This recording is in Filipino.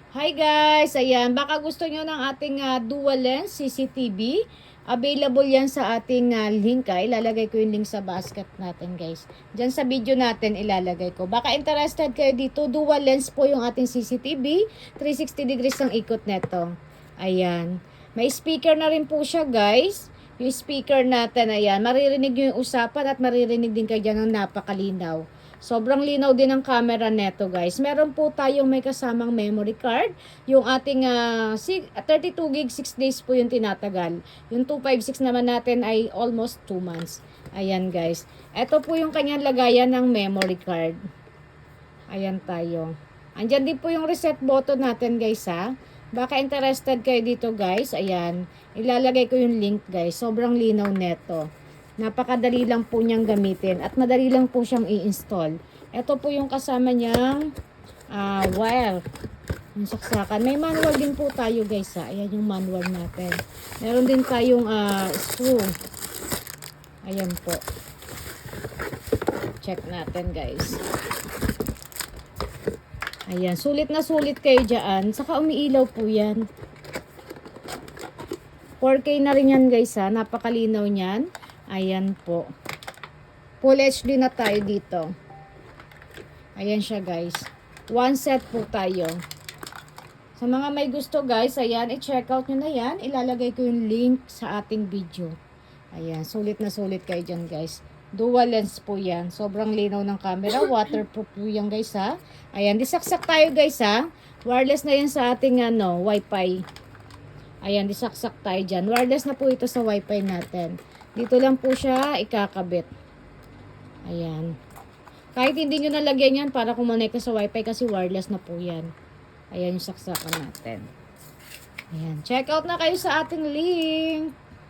Hi guys! Ayan, baka gusto nyo ng ating dual lens CCTV. Available yan sa ating link. Ilalagay ko yung link sa basket natin guys. Diyan sa video natin ilalagay ko. Baka interested kayo dito. Dual lens po yung ating CCTV. 360 degrees ang ikot neto. Ayan. May speaker na rin po siya guys. Yung speaker natin, ayan. Maririnig nyo yung usapan at maririnig din kayo dyan ng napakalinaw. Sobrang linaw din ang camera neto guys. Meron po tayong may kasamang memory card. Yung ating 32 gig 6 days po yung tinatagal. Yung 256 naman natin ay almost 2 months. Ayan guys. Ito po yung kanyang lagayan ng memory card. Ayan tayo. Andyan din po yung reset button natin guys ha. Baka interested kayo dito guys. Ayan. Ilalagay ko yung link guys. Sobrang linaw neto. Napakadali lang po niyang gamitin at madali lang po siyang i-install. Ito po yung kasama niyang wire. Yung saksakan. May manual din po tayo guys ha. Ayan yung manual natin. Meron din tayong screw. Ayan po. Check natin guys. Ayan. Sulit na sulit kayo dyan. Saka umiilaw po yan. 4K na rin yan guys ha. Napakalinaw niyan. Ayan po. Full HD na tayo dito. Ayan siya guys. One set po tayo. Sa mga may gusto guys, ayan, i-check out nyo na yan. Ilalagay ko yung link sa ating video. Ayan, sulit na sulit kayo dyan guys. Dual lens po yan. Sobrang linaw ng camera. Waterproof po yan guys ha. Ayan, disaksak tayo guys ha. Wireless na yan sa ating wifi. Ayan, disaksak tayo dyan. Wireless na po ito sa wifi natin. Dito lang po siya ikakabit. Ayan. Kahit hindi nyo nalagyan yan para kumonect ka sa wifi kasi wireless na po yan. Ayan yung saksakan natin. Ayan. Check out na kayo sa ating link.